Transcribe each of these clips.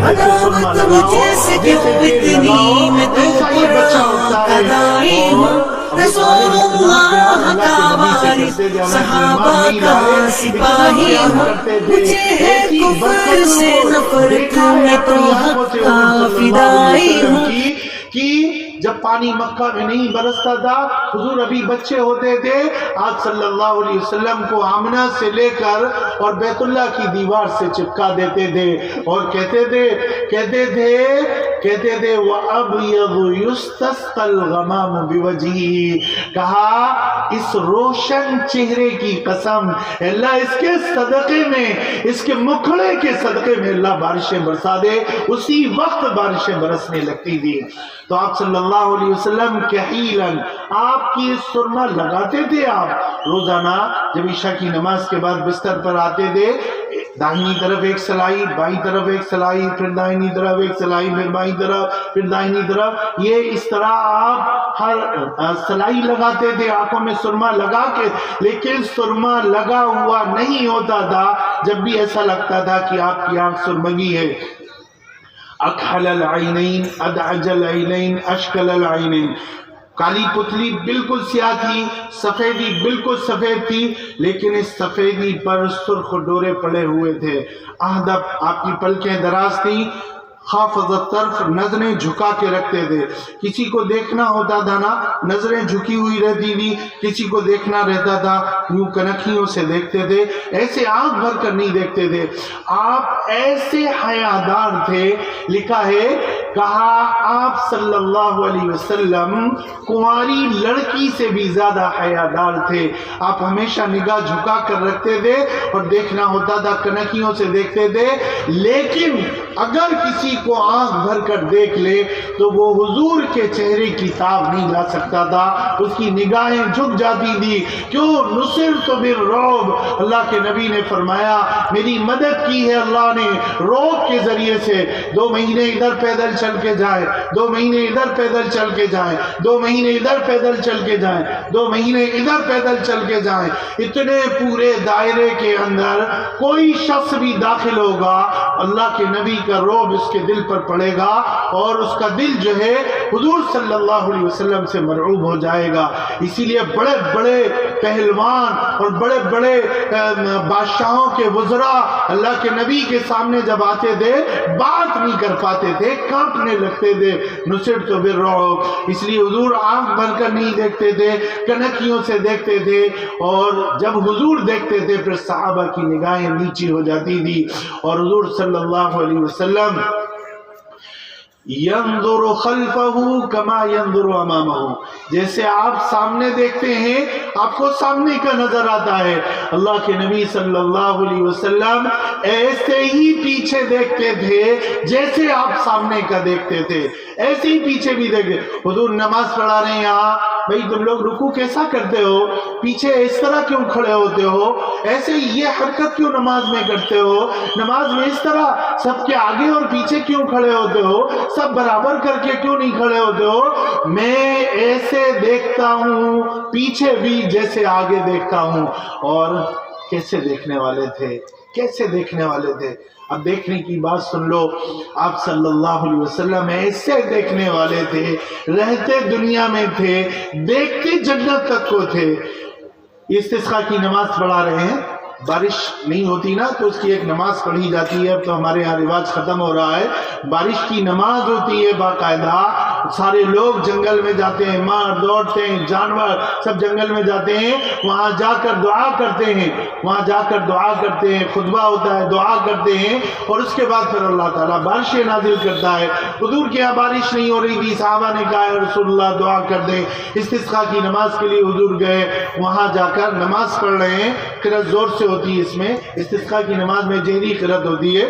ایسے سرما لگاؤ جیسے تیل لگاؤ، ایسا ہی بچہ ہوتا ہے۔ اور رسول اللہ کا وارث صحابہ کا سپاہی ہوں، مجھے ہے کفر سے نفرت، میں تو حق کا فدائی ہوں۔ کہ جب پانی مکہ میں نہیں برستا تھا، حضور ابھی بچے ہوتے تھے، آپ صلی اللہ علیہ وسلم کو آمنہ سے لے کر اور بیت اللہ کی دیوار سے چپکا دیتے تھے اور کہتے تھے وَأَبْيَضُ يُسْتَسْقَى الْغَمَامُ بِوَجْهِهِ، کہا اس روشن چہرے کی قسم، اللہ اس کے صدقے میں، اس کے مکھڑے کے صدقے میں اللہ بارشیں برسا دے۔ اسی وقت بارشیں برسنے لگتی تھی۔ تو آپ صلی اللہ علیہ وسلم کحیلاً، آپ کی سرما لگاتے تھے۔ آپ روزانہ جب عشاء کی نماز کے بعد بستر پر آتے تھے، داہنی طرف ایک سلائی، بائیں طرف ایک سلائی، پھر داہنی طرف ایک سلائی، پھر بائیں طرف، پھر داہنی طرف، یہ اس طرح آپ ہر سلائی لگاتے تھے آنکھوں میں سرما لگا کے۔ لیکن سرما لگا ہوا نہیں ہوتا تھا، جب بھی ایسا لگتا تھا کہ آپ کی آنکھ سرمگی ہے۔ اکحل العینین، ادعج العینین، اشکل العینین، کالی پتلی بالکل سیاہ تھی، سفیدی بالکل سفید تھی، لیکن اس سفیدی پر سرخ ڈورے پڑے ہوئے تھے۔ اہدب، آپ کی پلکیں دراز تھیں، خافضت طرف، نظریں جھکا کے رکھتے تھے۔ کسی کو دیکھنا ہوتا تھا نا، نظریں جھکی ہوئی رہتی تھی، کسی کو دیکھنا رہتا تھا یوں کنکھیوں سے دیکھتے تھے، ایسے آنکھ بھر کر نہیں دیکھتے تھے۔ آپ ایسے حیادار تھے، لکھا ہے، کہا آپ صلی اللہ علیہ وسلم کنواری لڑکی سے بھی زیادہ حیادار تھے۔ آپ ہمیشہ نگاہ جھکا کر رکھتے تھے اور دیکھنا ہوتا تھا کنکھیوں سے دیکھتے تھے، لیکن اگر کسی کو آنکھ بھر کر دیکھ لے تو وہ حضور کے چہرے کی تاب نہیں لا سکتا تھا، اس کی نگاہیں جھک جاتی تھی۔ کیوں؟ نصرت بالرعب، اللہ کے نبی نے فرمایا میری مدد کی ہے اللہ نے رعب کے ذریعے سے۔ 2 مہینے ادھر پیدل چل کے جائیں، 2 مہینے ادھر پیدل چل کے جائیں، 2 مہینے ادھر پیدل چل کے جائیں، 2 مہینے ادھر پیدل چل کے جائیں، اتنے پورے دائرے کے اندر کوئی شخص بھی داخل ہوگا، اللہ کے نبی کا رعب اس کے دل پر پڑے گا اور اس کا دل جو ہے حضور صلی اللہ علیہ وسلم سے مرعوب ہو جائے گا۔ اسی لیے بڑے بڑے پہلوان اور بڑے بڑے بادشاہوں کے وزراء اللہ کے نبی کے سامنے جب آتے تھے بات نہیں کر پاتے تھے، کانپنے لگتے تھے۔ نصرت بالرعب، اس لیے حضور آنکھ بھر کر نہیں دیکھتے تھے، کنکھیوں سے دیکھتے تھے، اور جب حضور دیکھتے تھے پھر صحابہ کی نگاہیں نیچی ہو جاتی تھی۔ اور حضور صلی اللہ علیہ وسلم ينظر خلفه كما ينظر امامه، جیسے آپ سامنے دیکھتے ہیں آپ کو سامنے کا نظر آتا ہے، اللہ کے نبی صلی اللہ علیہ وسلم ایسے ہی پیچھے دیکھتے تھے جیسے آپ سامنے کا دیکھتے تھے، ایسے ہی پیچھے بھی دیکھتے۔ حضور نماز پڑھا رہے ہیں یہاں، بھئی تم لوگ رکوع کیسا کرتے ہو، پیچھے اس طرح کیوں کھڑے ہوتے ہو، ایسے یہ حرکت کیوں نماز میں کرتے ہو، نماز میں اس طرح سب کے آگے اور پیچھے کیوں کھڑے ہوتے ہو، سب برابر کر کے کیوں نہیں کھڑے ہوتے ہو؟ میں ایسے دیکھتا ہوں پیچھے بھی جیسے آگے دیکھتا ہوں۔ اور کیسے دیکھنے والے تھے، کیسے دیکھنے والے تھے؟ اب دیکھنے کی بات سن لو، آپ صلی اللہ علیہ وسلم ایسے دیکھنے والے تھے، رہتے دنیا میں تھے، دیکھتے جنت تک کو تھے۔ استسقاء کی نماز پڑھا رہے ہیں، بارش نہیں ہوتی نا تو اس کی ایک نماز پڑھی جاتی ہے، اب تو ہمارے یہاں رواج ختم ہو رہا ہے، بارش کی نماز ہوتی ہے باقاعدہ، سارے لوگ جنگل میں جاتے ہیں، مرد عورتیں جانور سب جنگل میں جاتے ہیں، وہاں جا کر دعا کرتے ہیں، وہاں جا کر دعا کرتے ہیں، خطبہ ہوتا ہے، دعا کرتے ہیں، اور اس کے بعد پھر اللہ تعالیٰ بارشیں نازل کرتا ہے۔ حضور کے یہاں بارش نہیں ہو رہی تھی، صحابہ نے کہا ہے رسول اللہ دعا کر دیں، استسقاء کی نماز کے لیے حضور گئے، وہاں جا کر نماز پڑھ رہے ہیں، قرأت زور سے ہوتی ہے، اس میں استسقاء کی نماز میں جہری قرأت ہوتی ہے،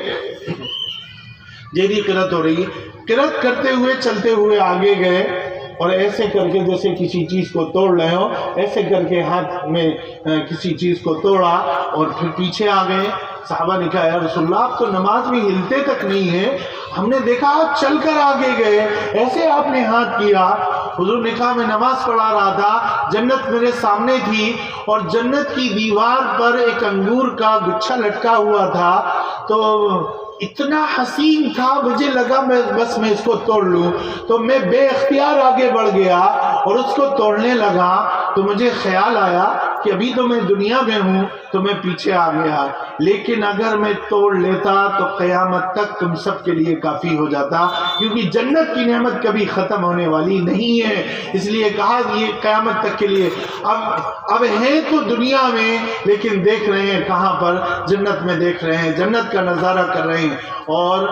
جہری قرأت ہو رہی ہے، قرأت کرتے ہوئے چلتے ہوئے آگے گئے اور ایسے کر کے جیسے کسی چیز کو توڑ رہے ہو، ایسے کر کے ہاتھ میں کسی چیز کو توڑا اور پھر پیچھے آ گئے۔ صحابہ نے کہا یا رسول اللہ آپ تو نماز میں ہلتے تک نہیں ہیں، ہم نے دیکھا آپ چل کر آگے گئے، ایسے آپ نے ہاتھ کیا۔ حضور نے کہا میں نماز پڑھا رہا تھا، جنت میرے سامنے تھی اور جنت کی دیوار پر ایک انگور کا گچھا لٹکا ہوا تھا، تو اتنا حسین تھا، مجھے لگا میں اس کو توڑ لوں، تو میں بے اختیار آگے بڑھ گیا اور اس کو توڑنے لگا، تو مجھے خیال آیا کہ ابھی تو میں دنیا میں ہوں تو میں پیچھے آ گیا، لیکن اگر میں توڑ لیتا تو قیامت تک تم سب کے لیے کافی ہو جاتا، کیونکہ جنت کی نعمت کبھی ختم ہونے والی نہیں ہے، اس لیے کہا یہ قیامت تک کے لیے۔ اب ہیں تو دنیا میں، لیکن دیکھ رہے ہیں کہاں پر؟ جنت میں دیکھ رہے ہیں، جنت کا نظارہ کر رہے ہیں، اور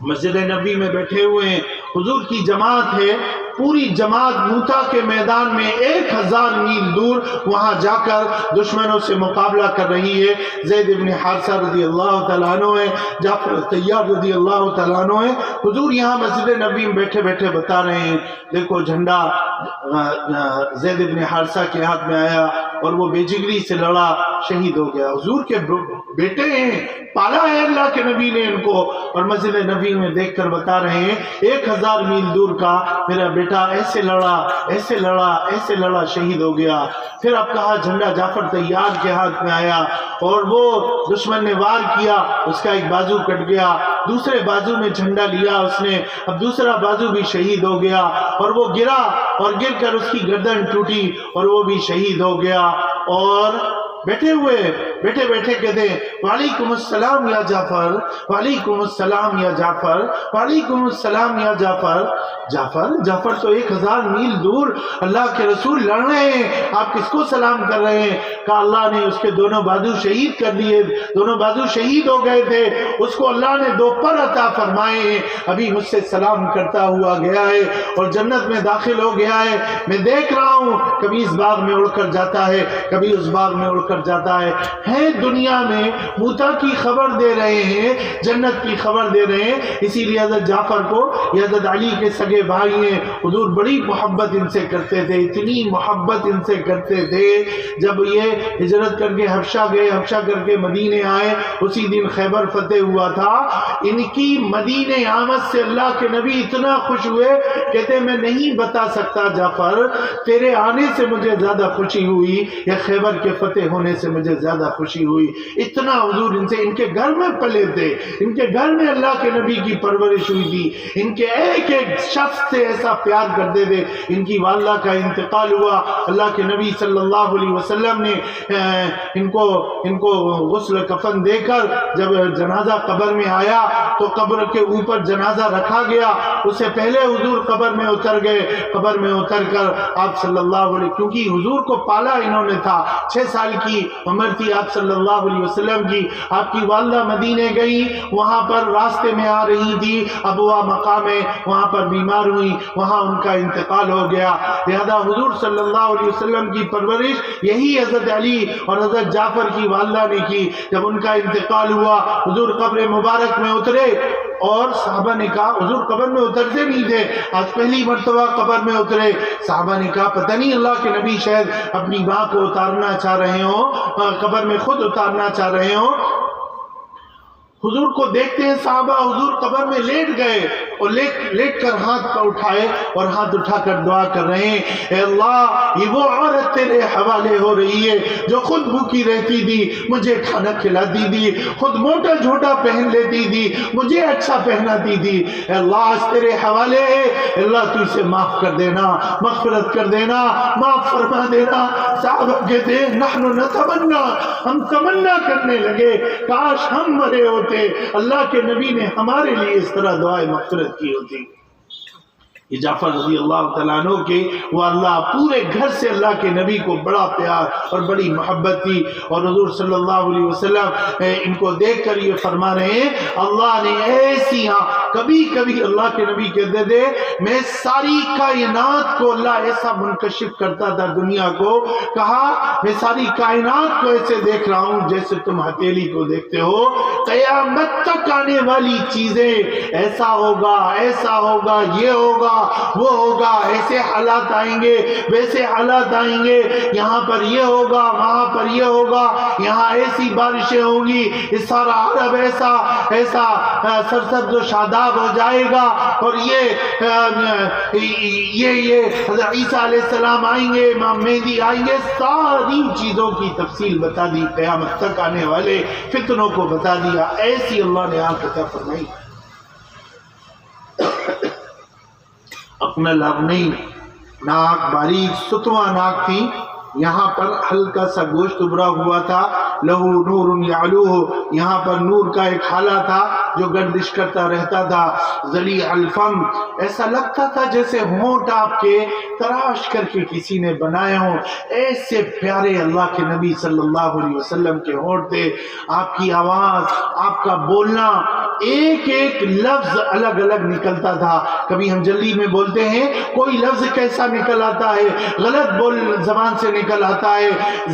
مسجد نبی میں بیٹھے ہوئے ہیں، حضور کی جماعت ہے، پوری جماعت موتا کے میدان میں 1000 میل دور وہاں جا کر دشمنوں سے مقابلہ کر رہی ہے۔ زید بن حارثہ رضی اللہ تعالیٰ عنہ ہے، جعفر طیار رضی اللہ تعالیٰ عنہ ہے۔ حضور یہاں مسجد نبی میں بیٹھے بیٹھے بتا رہے ہیں، دیکھو جھنڈا زید بن حارثہ کے ہاتھ میں آیا اور وہ بے جگری سے لڑا، شہید ہو گیا۔ حضور کے بیٹے ہیں، پالا ہے اللہ کے نبی نے ان کو، اور مسجد نبی میں دیکھ کر بتا رہے ہیں 1000 میل دور کا میرا بیٹا ایسے لڑا ایسے لڑا ایسے لڑا، شہید ہو گیا۔ پھر اب کہا جھنڈا جعفر طیار کے ہاتھ میں آیا اور وہ دشمن نے وار کیا، اس کا ایک بازو کٹ گیا، دوسرے بازو میں جھنڈا لیا اس نے، اب دوسرا بازو بھی شہید ہو گیا، اور وہ گرا اور گر کر اس کی گردن ٹوٹی اور وہ بھی شہید ہو گیا۔ اور بیٹھے بیٹھے کہتے ہیں وعلیکم السلام یا جعفر، وعلیکم السلام یا جعفر، وعلیکم السلام یا جعفر۔ جعفر تو 1000 میل دور اللہ کے رسول لڑ رہے ہیں، آپ کس کو سلام کر رہے ہیں؟ کہا اللہ نے اس کے دونوں بازو شہید کر دیے، دونوں بازو شہید ہو گئے تھے، اس کو اللہ نے 2 پر عطا فرمائے ہیں، ابھی مجھ سے سلام کرتا ہوا گیا ہے اور جنت میں داخل ہو گیا ہے۔ میں دیکھ رہا ہوں کبھی اس باغ میں اڑ کر جاتا ہے، کبھی اس باغ میں اڑ کر جاتا ہے۔ دنیا میں موتا کی خبر دے رہے ہیں، جنت کی خبر دے رہے ہیں، اسی لیے حضرت جعفر کو، یہ حضرت علی کے سگے بھائی ہیں، حضور بڑی محبت ان سے کرتے تھے، اتنی محبت ان سے کرتے تھے۔ جب یہ ہجرت کر کے حبشہ گئے، حبشہ کر کے مدینے آئے، اسی دن خیبر فتح ہوا تھا، ان کی مدینے آمد سے اللہ کے نبی اتنا خوش ہوئے، کہتے میں نہیں بتا سکتا جعفر، تیرے آنے سے مجھے زیادہ خوشی ہوئی یا خیبر کے فتح ہونے سے مجھے زیادہ خوشی ہوئی۔ اتنا حضور ان سے، ان کے گھر میں پلے تھے، ان کے گھر میں اللہ کے نبی کی پرورش ہوئی تھی، ان کے ایک ایک شخص سے ایسا پیار کرتے تھے۔ ان کی والدہ کا انتقال ہوا، اللہ کے نبی صلی اللہ علیہ وسلم نے ان کو غسل کفن دے کر جب جنازہ قبر میں آیا تو قبر کے اوپر جنازہ رکھا گیا، اس سے پہلے حضور قبر میں اتر گئے، قبر میں اتر کر آپ صلی اللہ علیہ، کیونکہ حضور کو پالا انہوں نے تھا، 6 سال کی عمر تھی آپ صلی اللہ علیہ وسلم کی، آپ کی والدہ مدینے گئی، وہاں پر راستے میں آ رہی تھی، ابوا مقام ہے، وہاں پر بیمار ہوئی، وہاں ان کا انتقال ہو گیا۔ لہذا حضور صلی اللہ علیہ وسلم کی پرورش یہی حضرت علی اور حضرت جعفر کی والدہ نے کی۔ جب ان کا انتقال ہوا، حضور قبر مبارک میں اترے اور صحابہ نے کہا، حضور قبر میں اترتے نہیں تھے، آج پہلی مرتبہ قبر میں اترے۔ صحابہ نے کہا پتہ نہیں اللہ کے نبی شاید اپنی ماں کو اتارنا چاہ رہے ہوں، قبر میں خود اتارنا چاہ رہے ہوں۔ حضور کو دیکھتے ہیں صحابہ، حضور قبر میں لیٹ گئے اور لیٹ کر ہاتھ پر اٹھائے اور ہاتھ اٹھا کر دعا کر رہے ہیں، اے اللہ یہ وہ عورت تیرے حوالے ہو رہی ہے جو خود بھوکی رہتی تھی، مجھے کھانا کھلاتی تھی، خود موٹا جھوٹا پہن لیتی تھی، مجھے اچھا پہناتی تھی، اے اللہ آج تیرے حوالے ہے، اللہ تو اسے معاف کر دینا، مغفرت کر دینا، معاف فرما دینا۔ صحابہ کہتے ہیں نحن نتمنا، ہم تمنا کرنے لگے کاش ہم مرے ہوتے، اللہ کے نبی نے ہمارے لیے اس طرح دعائے مغفرت کی ہوتی۔ یہ جعفر رضی اللہ تعالیٰ عنہ کے، وہ اللہ پورے گھر سے اللہ کے نبی کو بڑا پیار اور بڑی محبت تھی، اور حضور صلی اللہ علیہ وسلم ان کو دیکھ کر یہ فرما رہے ہیں اللہ نے ایسی، کبھی کبھی اللہ کے نبی کہتے تھے میں ساری کائنات کو، اللہ ایسا منکشف کرتا تھا دنیا کو، کہا میں ساری کائنات کو ایسے دیکھ رہا ہوں جیسے تم ہتھیلی کو دیکھتے ہو، قیامت تک آنے والی چیزیں ایسا ہوگا، ایسا ہوگا، یہ ہوگا، وہ ہوگا، ایسے حالات آئیں گے، ویسے حالات آئیں گے، یہاں پر یہ ہوگا، وہاں پر یہ ہوگا، یہاں ایسی بارشیں ہوں گی، اس سارا عرب ایسا ایسا سرسبز و شاداب ہو جائے گا، اور یہ حضرت عیسیٰ علیہ السلام آئیں گے، امام مہدی آئیں گے، ساری چیزوں کی تفصیل بتا دی، قیامت تک آنے والے فتنوں کو بتا دیا. ایسی اللہ نے آپ عطا فرمائی. اپنا لب نہیں، ناک باریک ستواں ناک تھی، یہاں پر ہلکا سا گوشت ابھرا ہوا تھا، لہو نور یعلوہ، یہاں پر نور کا ایک حالہ تھا جو گردش کرتا رہتا تھا، ذلیع الفم، ایسا لگتا تھا جیسے ہونٹ آپ کے تراش کر کے کسی نے بنائے ہوں، ایسے پیارے اللہ کے نبی صلی اللہ علیہ وسلم کے ہونٹ تھے. آپ کی آواز، آپ کا بولنا، ایک ایک لفظ الگ الگ نکلتا تھا. کبھی ہم جلدی میں بولتے ہیں، کوئی لفظ کیسا نکل آتا ہے، غلط بول زبان سے نکل آتا ہے.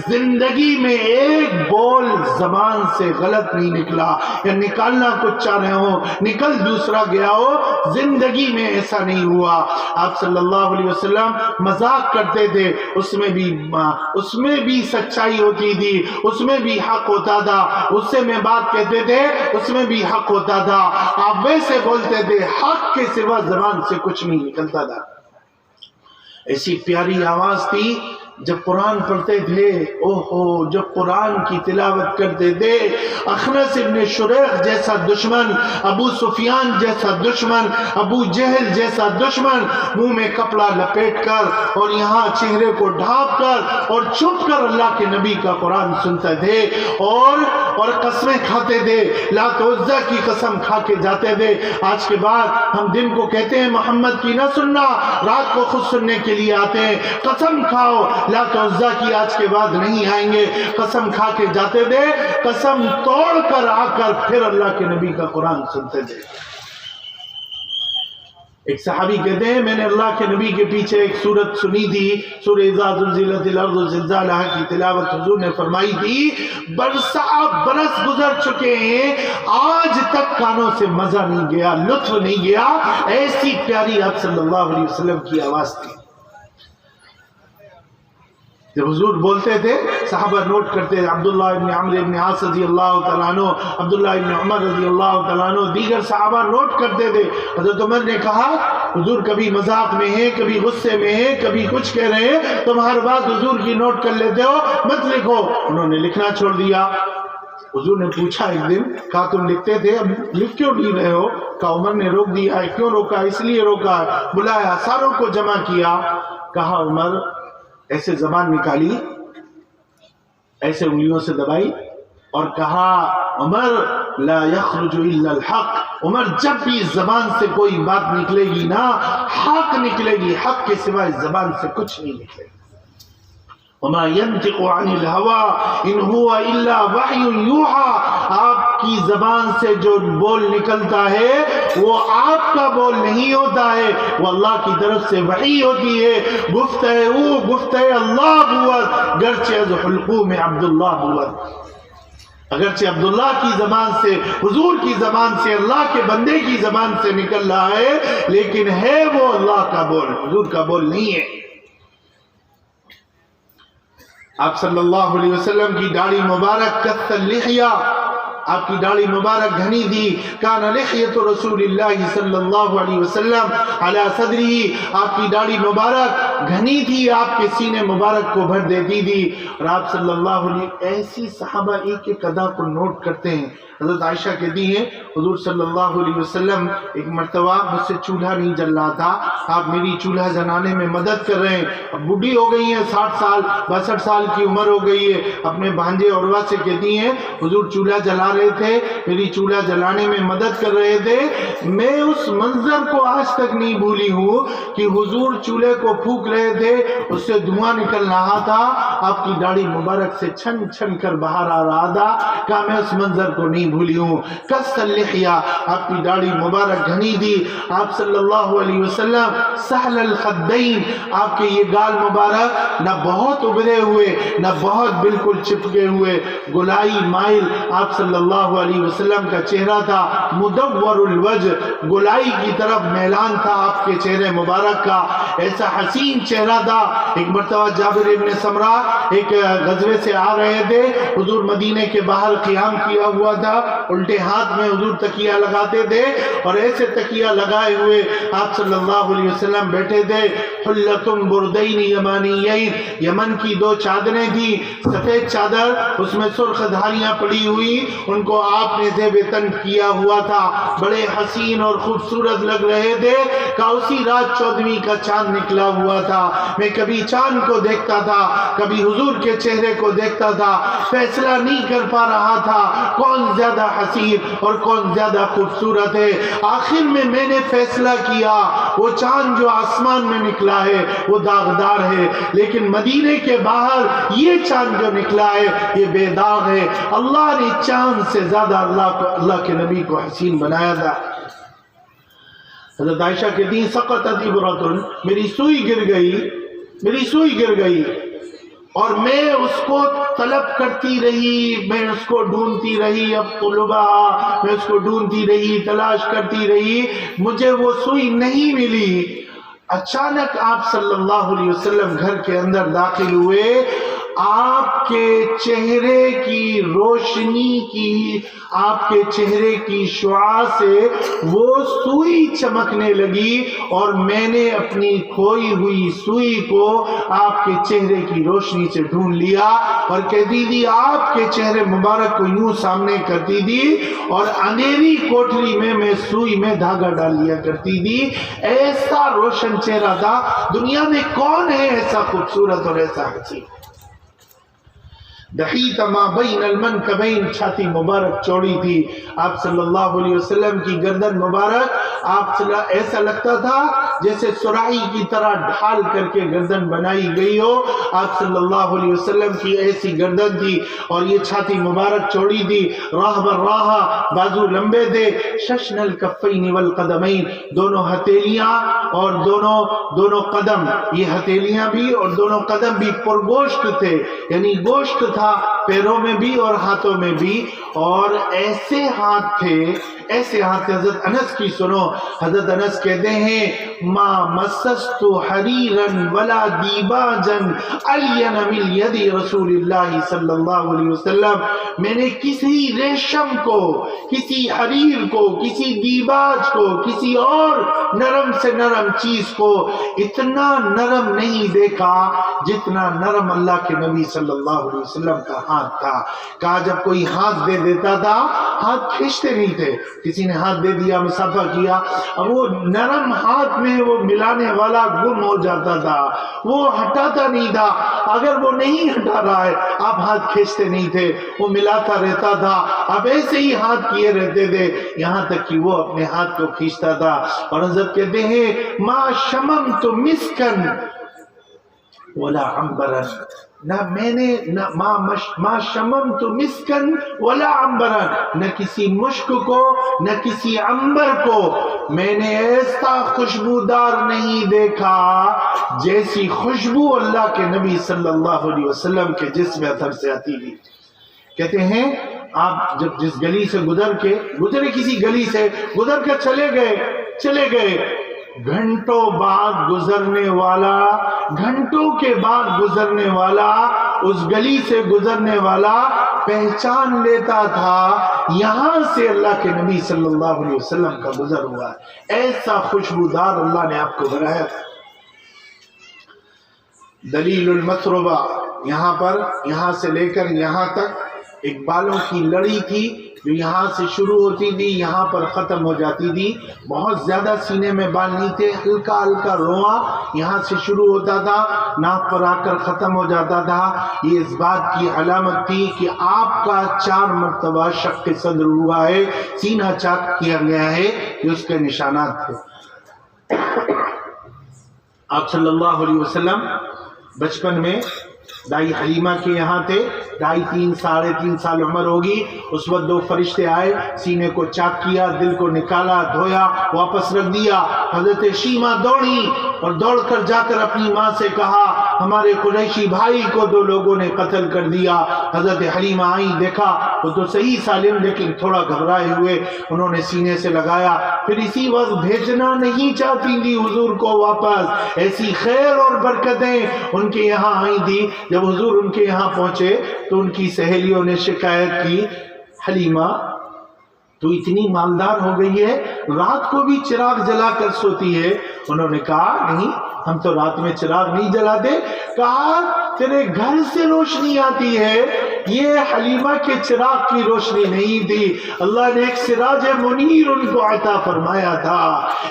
زندگی میں ایک بول زبان سے غلط نہیں نکلا، یا نکالنا کچھ چاہ رہے ہو نکل دوسرا گیا ہو، زندگی میں ایسا نہیں ہوا. آپ صلی اللہ علیہ وسلم مذاق کرتے تھے، اس میں بھی سچائی ہوتی تھی، اس میں بھی حق ہوتا تھا، اس سے میں بات کہتے تھے اس میں بھی حق ہوتا تھا. آپ ویسے بولتے تھے، حق کے سوا زبان سے کچھ نہیں نکلتا تھا. ایسی پیاری آواز تھی. جب قرآن پڑھتے تھے، جب قرآن کی تلاوت کرتے تھے، اخنس ابن شریح جیسا دشمن، ابو سفیان جیسا دشمن، ابو جہل جیسا دشمن منہ میں کپڑا لپیٹ کر اور یہاں چہرے کو ڈھانپ کر اور چھپ کر اللہ کے نبی کا قرآن سنتے تھے اور قسمیں کھاتے تھے، لات و عزا کی قسم کھا کے جاتے تھے. آج کے بعد ہم دن کو کہتے ہیں محمد کی نہ سننا، رات کو خود سننے کے لیے آتے ہیں. قسم کھاؤ لات و عزا کی آج کے بعد نہیں آئیں گے. قسم کھا کے جاتے تھے، قسم توڑ کر آ کر پھر اللہ کے نبی کا قرآن سنتے تھے. ایک صحابی کہتے ہیں، میں نے اللہ کے نبی کے پیچھے ایک سورت سنی تھی، سورہ اذا زلزلت الارض زلزالہا کی تلاوت حضور نے فرمائی تھی. برس گزر چکے ہیں، آج تک کانوں سے مزہ نہیں گیا، لطف نہیں گیا. ایسی پیاری آپ صلی اللہ علیہ وسلم کی آواز تھی. جب حضور بولتے تھے صحابہ نوٹ کرتے تھے. عبداللہ ابن عمرو ابن عاص رضی اللہ تعالیٰ عنہ، عبداللہ ابن عمر رضی اللہ تعالیٰ عنہ، دیگر صحابہ نوٹ کرتے تھے. حضرت عمر نے کہا، حضور کبھی مذاق میں ہیں، کبھی غصے میں ہیں، کبھی کچھ کہہ رہے ہیں، تم ہر بات حضور کی نوٹ کر لیتے ہو، مت لکھو. انہوں نے لکھنا چھوڑ دیا. حضور نے پوچھا ایک دن، کہا تم لکھتے تھے، اب لکھ کیوں نہیں رہے ہو؟ کہا عمر نے روک دیا ہے. کیوں روکا؟ اس لیے روکا. بلایا، ساروں کو جمع کیا. کہا عمر، ایسے زبان نکالی، ایسے انگلیوں سے دبائی اور کہا، عمر لا یخرج الا الحق. عمر جب بھی زبان سے کوئی بات نکلے گی نا، حق نکلے گی، حق کے سوائے زبان سے کچھ نہیں نکلے گی. وما ينطق عن الهوى ان هو الا وحی یوحى. آپ کی زبان سے جو بول نکلتا ہے وہ آپ کا بول نہیں ہوتا ہے، وہ اللہ کی طرف سے وحی ہوتی ہے. گفتہ اللہ بود گرچہ از حلقوم عبداللہ بود. اگرچہ عبداللہ کی زبان سے، حضور کی زبان سے، اللہ کے بندے کی زبان سے نکل رہا ہے، لیکن ہے وہ اللہ کا بول، حضور کا بول نہیں ہے. آپ صلی اللہ علیہ وسلم کی داڑھی مبارک کث اللحیہ، آپ کی داڑھی مبارک گھنی تھی. کان لحیۃ رسول اللہ صلی اللہ علیہ وسلم علی صدرہ، آپ کی داڑھی مبارک گھنی تھی، آپ کے سینے مبارک کو بھر دیتی تھی. اور آپ صلی اللہ علیہ ایسی صحابہ ایک ایک ادا کو نوٹ کرتے ہیں. حضرت عائشہ کہتی ہیں، حضور صلی اللہ علیہ وسلم ایک مرتبہ مجھ سے چولہا نہیں جل رہا تھا، آپ میری چولہا جلانے میں مدد کر رہے ہیں. اب بوڑھی ہو گئی ہیں، 60 سال 62 سال کی عمر ہو گئی ہے. اپنے بھانجے عروہ سے کہتی ہیں، حضور چولہا جلا رہے تھے، میری چولہا جلانے میں مدد کر رہے تھے. میں اس منظر کو آج تک نہیں بھولی ہوں کہ حضور چولہے کو پھونک رہے تھے اس سے دھواں نکل رہا تھا، آپ کی داڑھی مبارک سے چھن چھن کر باہر آ رہا تھا۔ کہا میں اس منظر کو نہیں بھولی ہوں۔ کس اللحیہ، آپ کی داڑھی مبارک گھنی تھی۔ آپ صلی اللہ علیہ وسلم سہل الخدین، آپ کے یہ گال مبارک نہ بہت ابھرے ہوئے نہ بہت بالکل چپکے ہوئے، گلائی مائل آپ صلی اللہ علیہ وسلم کا چہرہ تھا، مدور الوجہ، گلائی کی طرف میلان تھا آپ کے چہرے مبارک کا، ایسا حسین چہرہ تھا۔ ایک مرتبہ جابر ابن سمرہ ایک غزوے سے آ رہے تھے، حضور مدینے کے باہر قیام کیا ہوا تھا، الٹے ہاتھ میں حضور تکیہ لگاتے تھے اور ایسے تکیہ لگائے ہوئے آپ صلی اللہ علیہ وسلم بیٹھے تھے۔ حلتم بردین یمانیین، یمن کی دو چادریں تھی، سفید چادر اس میں سرخ دھاریاں پڑی ہوئی، ان کو آپ نے زیب تن کیا ہوا تھا، بڑے حسین اور خوبصورت لگ رہے تھے۔ کہ اسی رات 14ویں کا چاند نکلا ہوا تھا، میں کبھی چاند کو دیکھتا تھا کبھی حضور کے چہرے کو دیکھتا تھا، فیصلہ نہیں کر پا رہا تھا کون زیادہ حسین اور کون زیادہ خوبصورت ہے۔ آخر میں نے فیصلہ کیا وہ چاند جو آسمان میں نکلا ہے وہ داغدار ہے، لیکن مدینے کے باہر یہ چاند جو نکلا ہے یہ بے داغ ہے۔ اللہ نے چاند سے زیادہ اللہ کے نبی کو حسین بنایا تھا۔ حضرت عائشہ کہتی ہیں سقطت ابرۃ، میری سوئی گر گئی اور میں اس کو طلب کرتی رہی، میں اس کو ڈھونڈتی رہی، اب طلبہ میں اس کو ڈھونڈتی رہی، تلاش کرتی رہی، مجھے وہ سوئی نہیں ملی۔ اچانک آپ صلی اللہ علیہ وسلم گھر کے اندر داخل ہوئے، آپ کے چہرے کی روشنی کی، آپ کے چہرے کی شعاع سے وہ سوئی چمکنے لگی اور میں نے اپنی کھوئی ہوئی سوئی کو آپ کے چہرے کی روشنی سے ڈھونڈ لیا، اور کہتی تھی آپ کے چہرے مبارک کو یوں سامنے کرتی تھی اور اندھیری کوٹری میں سوئی میں دھاگا ڈال لیا کرتی تھی۔ ایسا روشن چہرہ تھا، دنیا میں کون ہے ایسا خوبصورت اور ایسا حسین؟ دحیت ما بین المنکبین، چھاتی مبارک چوڑی تھی آپ صلی اللہ علیہ وسلم کی، گردن مبارک آپ ایسا لگتا تھا جیسے سرائی کی طرح ڈھال کر کے گردن بنائی گئی ہو، آپ صلی اللہ علیہ وسلم کی ایسی گردن تھی اور یہ چھاتی مبارک چوڑی تھی، راہ بر راہ بازو لمبے تھے، ششن الکفین والقدمین، دونوں ہتھیلیاں اور دونوں قدم، یہ ہتھیلیاں بھی اور دونوں قدم بھی پرگوشت تھے، یعنی گوشت تھا پیروں میں بھی اور ہاتھوں میں بھی، اور ایسے ہاتھ تھے حضرت انس کی سنو، حضرت انس کہتے ہیں ما مسست حریرا ولا دیباجا الین من ید رسول اللہ صلی اللہ علیہ وسلم، میں نے کسی ریشم کو، کسی حریر کو، کسی دیباج کو، کسی اور نرم سے نرم چیز کو اتنا نرم نہیں دیکھا جتنا نرم اللہ کے نبی صلی اللہ علیہ وسلم کا ہاتھ تھا۔ کہا جب کوئی ہاتھ دے دیتا تھا، ہاتھ کھینچتے نہیں تھے، کسی نے ہاتھ دے دیا، مصافحہ کیا، اب وہ نرم ہاتھ میں وہ ملانے والا گم ہو جاتا تھا، وہ ہٹاتا نہیں تھا، اگر وہ نہیں ہٹا رہا ہے آپ ہاتھ کھینچتے نہیں تھے، وہ ملاتا رہتا تھا، اب ایسے ہی ہاتھ کیے رہتے تھے یہاں تک کہ وہ اپنے ہاتھ کو کھینچتا تھا۔ اور حضرت کہتے ہیں ما شممت مسکن ولا عنبرن، نہ میں نے ما شممت مسکن ولا عنبرن، نہ کسی مشک کو نہ کسی عنبر کو میں نے ایسا خوشبودار نہیں دیکھا جیسی خوشبو اللہ کے نبی صلی اللہ علیہ وسلم کے جسم اطہر سے آتی تھی۔ کہتے ہیں آپ جب جس گلی سے گزرے کسی گلی سے گزر کر چلے گئے، گھنٹوں کے بعد گزرنے والا اس گلی سے گزرنے والا پہچان لیتا تھا یہاں سے اللہ کے نبی صلی اللہ علیہ وسلم کا گزر ہوا ہے، ایسا خوشبودار اللہ نے آپ کو بنایا تھا۔ دلیل المطربہ، یہاں سے لے کر یہاں تک ایک بالوں کی لڑی تھی جو یہاں سے شروع ہوتی تھی یہاں پر ختم ہو جاتی تھی، بہت زیادہ سینے میں بال نہیں تھے، ہلکا ہلکا رواں یہاں سے شروع ہوتا تھا، ناک پر آ کر ختم ہو جاتا تھا۔ یہ اس بات کی علامت تھی کہ آپ کا 4 مرتبہ شق صدر ہوا ہے، سینہ چاک کیا گیا ہے، یہ اس کے نشانات تھے۔ آپ صلی اللہ علیہ وسلم بچپن میں دائی حلیمہ کے یہاں تھے، 2.5 ساڑھے 3 سال عمر ہوگی، اس وقت 2 فرشتے آئے، سینے کو چاک کیا، دل کو نکالا، دھویا، واپس رکھ دیا۔ حضرت شیمہ دوڑی اور دوڑ کر جا کر اپنی ماں سے کہا ہمارے قریشی بھائی کو 2 لوگوں نے قتل کر دیا۔ حضرت حلیمہ آئی، دیکھا وہ تو صحیح سالم لیکن تھوڑا گھبرائے ہوئے، انہوں نے سینے سے لگایا، پھر اسی وقت بھیجنا نہیں چاہتی تھی حضور کو واپس، ایسی خیر اور برکتیں ان کے یہاں آئی تھی۔ جب حضور ان کے یہاں پہنچے تو ان کی سہیلیوں نے شکایت کی حلیمہ تو اتنی مالدار ہو گئی ہے، رات کو بھی چراغ جلا کر سوتی ہے۔ انہوں نے کہا نہیں، ہم تو رات میں چراغ نہیں جلاتے۔ کہا تیرے گھر سے روشنی آتی ہے، یہ حلیمہ کے چراغ کی روشنی نہیں تھی، اللہ نے ایک سراج منیر ان کو عطا فرمایا تھا،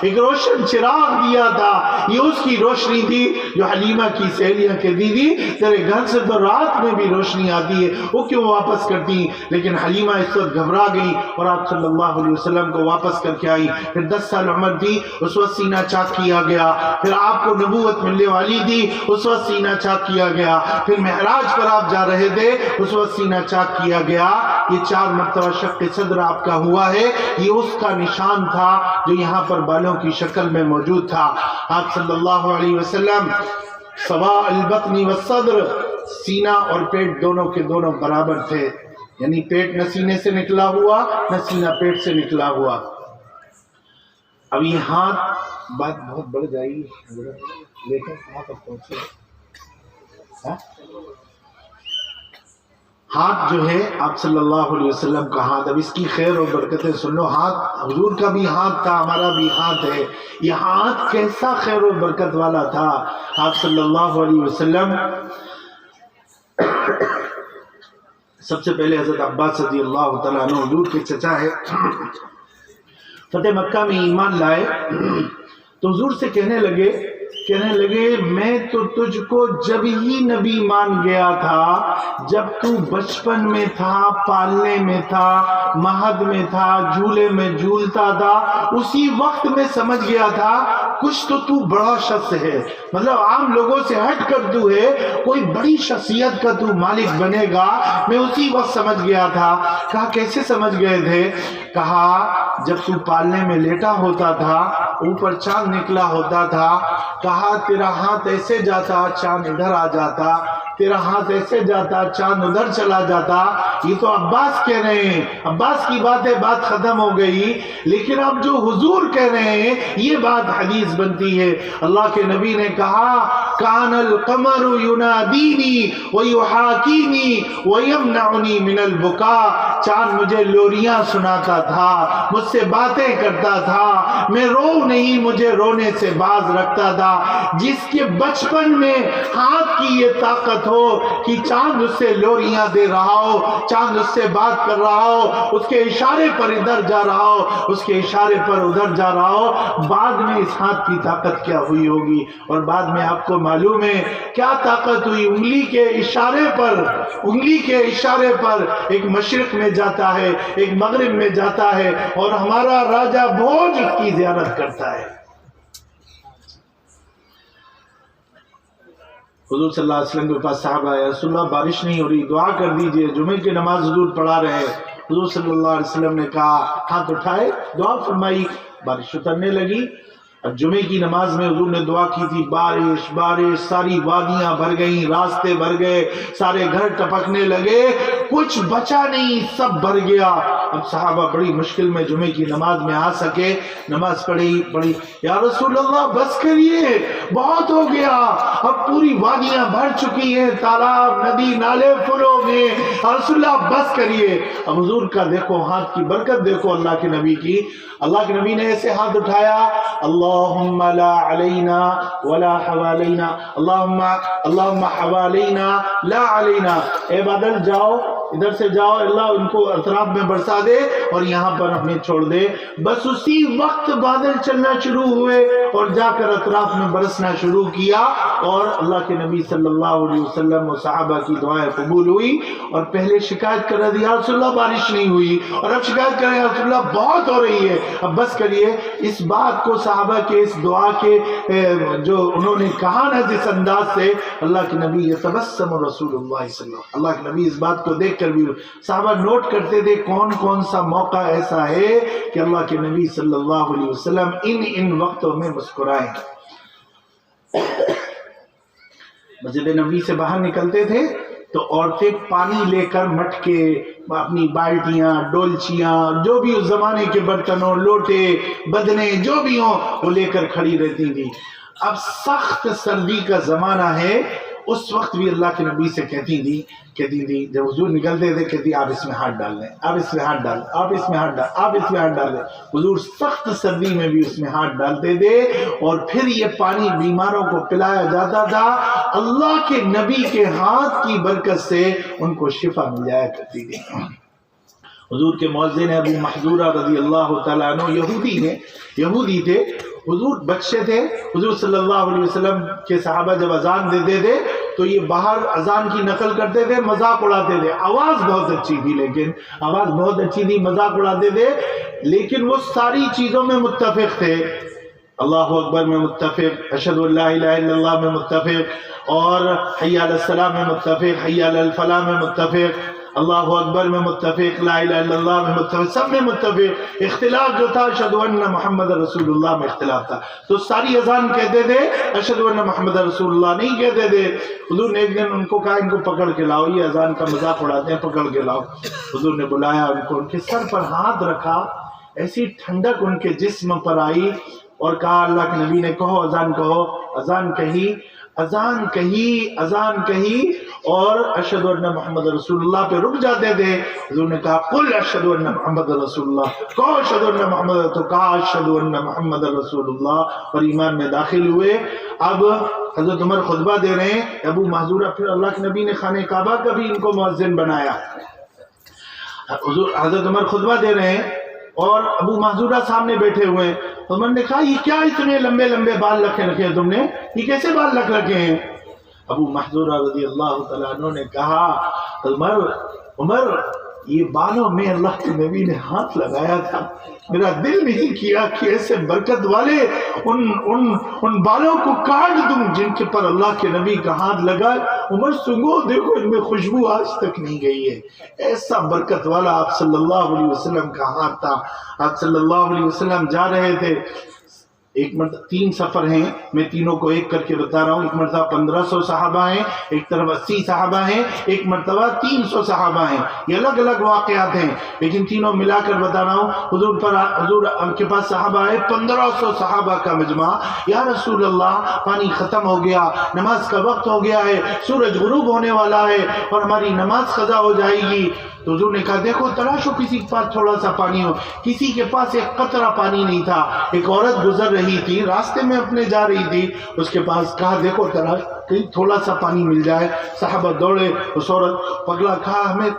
ایک روشن چراغ دیا تھا، یہ اس کی روشنی تھی جو حلیمہ کی سہیلیاں کہتی تھی تیرے گھر سے تو رات میں بھی روشنی آتی ہے، وہ کیوں واپس کرتی؟ لیکن حلیمہ اس وقت گھبرا گئی اور آپ صلی اللہ علیہ وسلم کو واپس کر کے آئی۔ پھر 10 سال عمر تھی، اس وقت سینہ چاک کیا گیا، پھر آپ کو نبوت ملنے والی تھی، اس وقت سینہ چاک کیا گیا، پھر معراج پر آپ جا رہے تھے، اس وقت سینہ چاک کیا گیا۔ یہ 4 مرتبہ شق صدر آپ کا ہوا ہے، یہ اس کا نشان تھا جو یہاں پر بالوں کی شکل میں موجود تھا۔ آپ صلی اللہ علیہ وسلم سواء البطن والصدر، سینہ اور پیٹ دونوں کے دونوں برابر تھے، یعنی پیٹ نہ سینے سے نکلا ہوا نہ سینہ پیٹ سے نکلا ہوا۔ اب یہ ہاتھ، بات بہت بڑھ جائے گی لیکن کہاں تک پہنچے؟ ہاتھ جو ہے آپ صلی اللہ علیہ وسلم کا ہاتھ، اب اس کی خیر اور برکتیں سن لو۔ ہاتھ حضور کا بھی ہاتھ تھا، ہمارا بھی ہاتھ ہے، یہ ہاتھ کیسا خیر اور برکت والا تھا۔ آپ صلی اللہ علیہ وسلم سب سے پہلے حضرت عباس رضی اللہ تعالیٰ عنہ حضور کے چچا ہے، فتح مکہ میں ایمان لائے تو حضور سے کہنے لگے میں تو تجھ کو جب ہی نبی مان گیا تھا جب تو بچپن میں تھا، پالنے میں تھا، مہد میں تھا، جھولے میں جھولتا تھا، اسی وقت میں سمجھ گیا تھا کچھ تو بڑا شخص ہے، مطلب عام لوگوں سے ہٹ کر تو ہے، کوئی بڑی شخصیت کا تو مالک بنے گا، میں اسی وقت سمجھ گیا تھا۔ کہا کیسے سمجھ گئے تھے؟ کہا جب تو پالنے میں لیٹا ہوتا تھا، اوپر چاند نکلا ہوتا تھا، کہا تیرا ہاتھ ایسے جاتا چاند ادھر آ جاتا، تیرا ہاتھ ایسے جاتا چاند ادھر چلا جاتا۔ یہ تو عباس کہہ رہے ہیں، عباس کی بات ختم ہو گئی، لیکن اب جو حضور کہہ رہے ہیں یہ بات حدیث بنتی ہے۔ اللہ کے نبی نے کہا کان القمر ینادینی ویحاکینی ویمنعنی من البکاء، چاند مجھے لوریاں سناتا تھا، مجھ سے باتیں کرتا تھا، میں رو نہیں، مجھے رونے سے باز رکھتا تھا۔ جس کے بچپن میں ہاتھ کی یہ طاقت ہو کہ چاند اس سے لوریاں دے رہا ہو، چاند اس سے بات کر رہا ہو، اس کے اشارے پر ادھر جا رہا ہو، اس کے اشارے پر ادھر جا رہا ہو، بعد میں اس ہاتھ کی طاقت کیا ہوئی ہوگی؟ اور بعد میں آپ کو معلوم ہے کیا طاقت ہوئی؟ انگلی کے اشارے پر ایک مشرق میں جاتا ہے، ایک مغرب میں جاتا ہے، اور ہمارا راجہ بھوج اس کی زیارت کرتا ہے۔ حضور صلی اللہ علیہ وسلم کے پاس صحابہ آئے، رسول اللہ بارش نہیں ہو رہی، دعا کر دیجئے، جمعے کی نماز حضور پڑھا رہے۔ حضور صلی اللہ علیہ وسلم نے کہا، ہاتھ اٹھائے، دعا فرمائی، بارش اترنے لگی۔ اب جمعے کی نماز میں حضور نے دعا کی تھی، بارش بارش، ساری وادیاں بھر گئیں، راستے بھر گئے، سارے گھر ٹپکنے لگے، کچھ بچا نہیں، سب بھر گیا۔ اب صحابہ بڑی مشکل میں جمعے کی نماز میں آ سکے، نماز پڑھی، یا رسول اللہ بس کریے، بہت ہو گیا، اب پوری وادیاں بھر چکی ہیں، تالاب، ندی، نالے فل ہو گئے، رسول اللہ بس کریے۔ اب حضور کا دیکھو ہاتھ کی برکت، دیکھو اللہ کے نبی کی، اللہ کے نبی نے ایسے ہاتھ اٹھایا، اللہم لا علینا ولا حوالینا، اللہم حوالینا لا علینا، اے بادل جاؤ ادھر سے جاؤ، اللہ ان کو اطراف میں برسا دے اور یہاں پر ہمیں چھوڑ دے۔ بس اسی وقت بادل چلنا شروع ہوئے اور جا کر اطراف میں برسنا شروع کیا، اور اللہ کے نبی صلی اللہ علیہ وسلم و صحابہ کی دعائیں قبول ہوئی۔ اور پہلے شکایت کر رہے تھے یا رسول اللہ بارش نہیں ہوئی، اور اب شکایت کر رہے ہیں یا رسول اللہ بہت ہو رہی ہے، اب بس کریے۔ اس بات کو صحابہ کے اس دعا کے جو انہوں نے کہا نا جس انداز سے، اللہ کے نبی یتبسم رسول اللہ صلی اللہ علیہ وسلم، اللہ کے نبی اس بات کو دیکھ کر بھی صحابہ نوٹ کرتے تھے کون کون سا موقع ایسا ہے کہ اللہ کے نبی صلی اللہ علیہ وسلم ان وقتوں میں مسکرائیں۔ مسجد نبی سے باہر نکلتے تھے تو عورتیں پانی لے کر مٹکے، اپنی بالٹیاں، ڈولچیاں، جو بھی اس زمانے کے برتنوں، لوٹے، بدنے جو بھی ہوں وہ لے کر کھڑی رہتی تھی۔ اب سخت سردی کا زمانہ ہے، اس وقت بھی اللہ کے نبی سے کہتی تھی جب حضور نکلتے تھے کہتی آپ اس میں ہاتھ ڈال لیں، آپ اس میں ہاتھ ڈال، آپ اس میں ہاتھ ڈال، آپ اس میں ہاتھ ڈال لیں۔ حضور سخت سردی میں بھی اس میں ہاتھ ڈالتے تھے، اور پھر یہ پانی بیماروں کو پلایا جاتا تھا۔ اللہ کے نبی کے ہاتھ کی برکت سے ان کو شفا مل جایا کرتی تھی۔ حضور کے مؤذن ابو محذورہ رضی اللہ تعالیٰ عنہ یہودی تھے، حضور بچے تھے، حضور صلی اللہ علیہ وسلم کے صحابہ جب اذان دیتے تھے تو یہ باہر اذان کی نقل کرتے تھے، مذاق اڑاتے تھے۔ آواز بہت اچھی تھی، مذاق اڑاتے تھے، لیکن وہ ساری چیزوں میں متفق تھے۔ اللہ اکبر میں متفق، اشہد ان لا الہ الا اللہ میں متفق، اور حی علی الصلاۃ میں متفق، حی علی الفلاح میں متفق، اللہ اکبر میں متفق، لا الہ الا اللہ میں متفق، سب میں متفق۔ اختلاف جو تھا اشہد ان محمد رسول اللہ میں اختلاف تھا، تو ساری اذان کہتے تھے، اشہد ان محمد رسول اللہ نہیں کہتے تھے۔ حضور نے ایک دن ان کو کہا ان کو پکڑ کے لاؤ، یہ اذان کا مذاق اڑاتے ہیں، پکڑ کے لاؤ۔ حضور نے بلایا ان کو، ان کے سر پر ہاتھ رکھا، ایسی ٹھنڈک ان کے جسم پر آئی، اور کہا اللہ کے نبی نے کہو، اذان کہو، اذان کہی اور اشہد ان محمد رسول اللہ پہ رک جاتے تھے۔ حضور نے کہا قل اشہد ان محمد رسول اللہ، کہو اشہد ان محمد، تو کہا اشہد ان محمد رسول اللہ، اور ایمان میں داخل ہوئے۔ اب حضرت عمر خطبہ دے رہے ہیں، ابو محذورہ، پھر اللہ کے نبی نے خانہ کعبہ کا بھی ان کو مؤذن بنایا۔ حضرت عمر خطبہ دے رہے ہیں اور ابو محذورہ سامنے بیٹھے ہوئے ہیں، تو عمر نے کہا یہ کیا اتنے لمبے لمبے بال رکھے ہیں تم نے، یہ کیسے بال رکھے ہیں؟ ابو محذورہ رضی اللہ تعالیٰ عنہ نے کہا عمر یہ بالوں میں اللہ کے نبی نے ہاتھ لگایا تھا، میرا دل نہیں کیا کہ ایسے برکت والے ان بالوں کو کاٹ دوں جن کے پر اللہ کے نبی کا ہاتھ لگا۔ عمر سنگو دیکھو ان میں خوشبو آج تک نہیں گئی ہے، ایسا برکت والا آپ صلی اللہ علیہ وسلم کا ہاتھ تھا۔ آپ صلی اللہ علیہ وسلم جا رہے تھے، ایک مرتبہ 3 سفر ہیں، میں تینوں کو ایک کر کے بتا رہا ہوں۔ ایک مرتبہ 1500 صحابہ ہیں، ایک طرف 80 صحابہ ہیں، ایک مرتبہ 300 صحابہ ہیں، یہ الگ الگ واقعات ہیں لیکن تینوں ملا کر بتا رہا ہوں۔ حضور کے پاس صحابہ آئے، 1500 صحابہ کا مجمع، یا رسول اللہ پانی ختم ہو گیا، نماز کا وقت ہو گیا ہے، سورج غروب ہونے والا ہے اور ہماری نماز قضا ہو جائے گی۔ تو حضور نے کہا دیکھو تلاشو کسی کے پاس تھوڑا سا پانی ہو، کسی کے پاس ایک قطرہ پانی نہیں تھا۔ ایک عورت گزر رہی تھی، راستے میں اپنے جا رہی تھی، اس کے پاس کہا دیکھو تلاش کہیں تھوڑا سا پانی مل جائے۔ صحابہ دوڑے، اس عورت پگلا، کہا ہمیں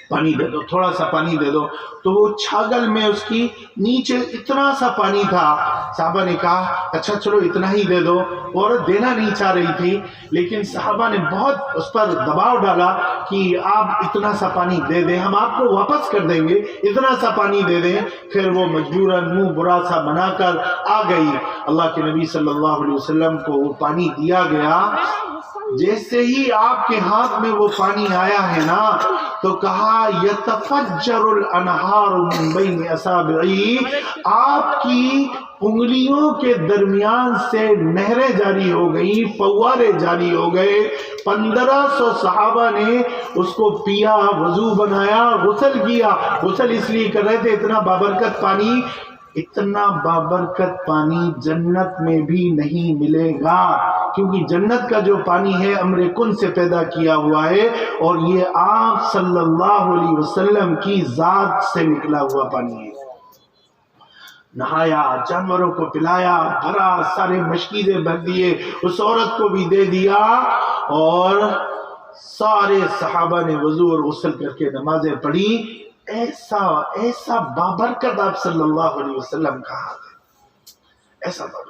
پانی دے دو، تھوڑا سا پانی دے دو۔ تو وہ چھاگل میں اس کی نیچے اتنا سا پانی تھا، صحابہ نے کہا اچھا چلو اتنا ہی دے دو۔ وہ عورت دینا نہیں چاہ رہی تھی لیکن صحابہ نے بہت اس پر دباؤ ڈالا کہ آپ اتنا سا پانی دے دیں، ہم آپ کو واپس کر دیں گے، اتنا سا پانی دے دیں۔ پھر وہ مجبوراً منہ برا سا بنا کر آ گئی۔ اللہ کے نبی صلی اللہ علیہ وسلم کو وہ پانی دیا گیا، جیسے ہی آپ کے ہاتھ میں وہ پانی آیا ہے نا تو کہا یتفجر الانہار من بین اصابعی، آپ کی انگلیوں کے درمیان سے نہریں جاری ہو گئی، فوارے جاری ہو گئے۔ 1500 صحابہ نے اس کو پیا، وضو بنایا، غسل کیا۔ غسل اس لیے کر رہے تھے اتنا بابرکت پانی جنت میں بھی نہیں ملے گا، کیونکہ جنت کا جو پانی ہے امر کن سے پیدا کیا ہوا ہے، اور یہ آپ صلی اللہ علیہ وسلم کی ذات سے نکلا ہوا پانی ہے۔ نہایا، جانوروں کو پلایا، بھرا، سارے مشکیزیں بھر دیے، اس عورت کو بھی دے دیا، اور سارے صحابہ نے وضو اور غسل کر کے نمازیں پڑھی. ایسا بابرکت آپ صلی اللہ علیہ وسلم کا حال ہے، ایسا بابرکت.